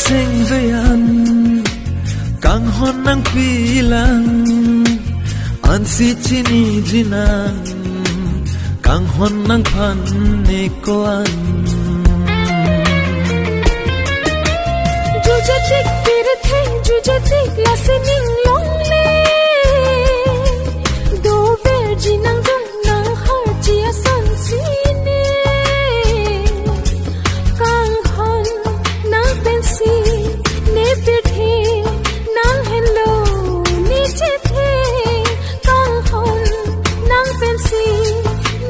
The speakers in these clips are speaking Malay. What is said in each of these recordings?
sing vean kang hon nang pilang an si chini jinang kang hon nang phan ne ko an jujatik pirthe jujatik listening lonely do ver jinang dung nang har chia san sine kang hon nang pensi ne pirthe nang hello ni che the kang hon nang pensi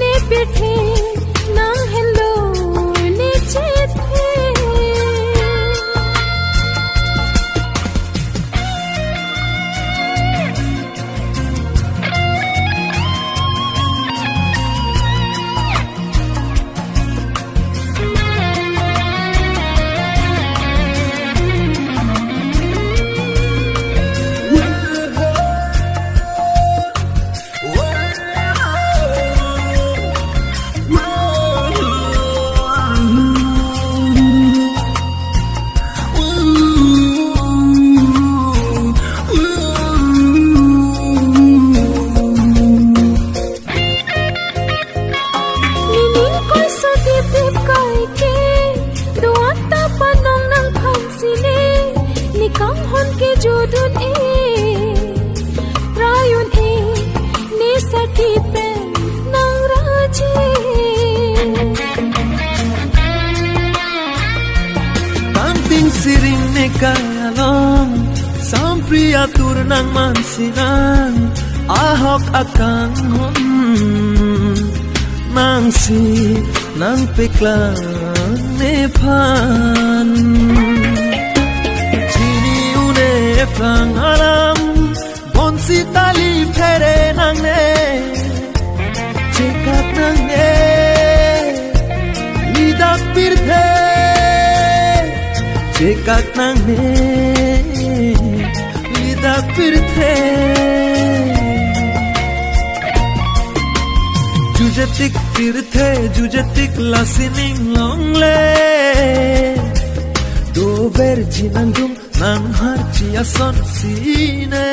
ne pirthe nang hello ni che the kang hon ke jodun e rayun e ne sati pen nang raje tanting siring ne kalong sampriya tur nang mansinang ahok akang hon nang si nang peklang ne phan Prang alam bonsi tali phere nang ne chekak nang ne ida pirthe chekak nang ne ida pirthe jujatik pirthe jujatik listening longle do ver jinang dung nang har chia son sine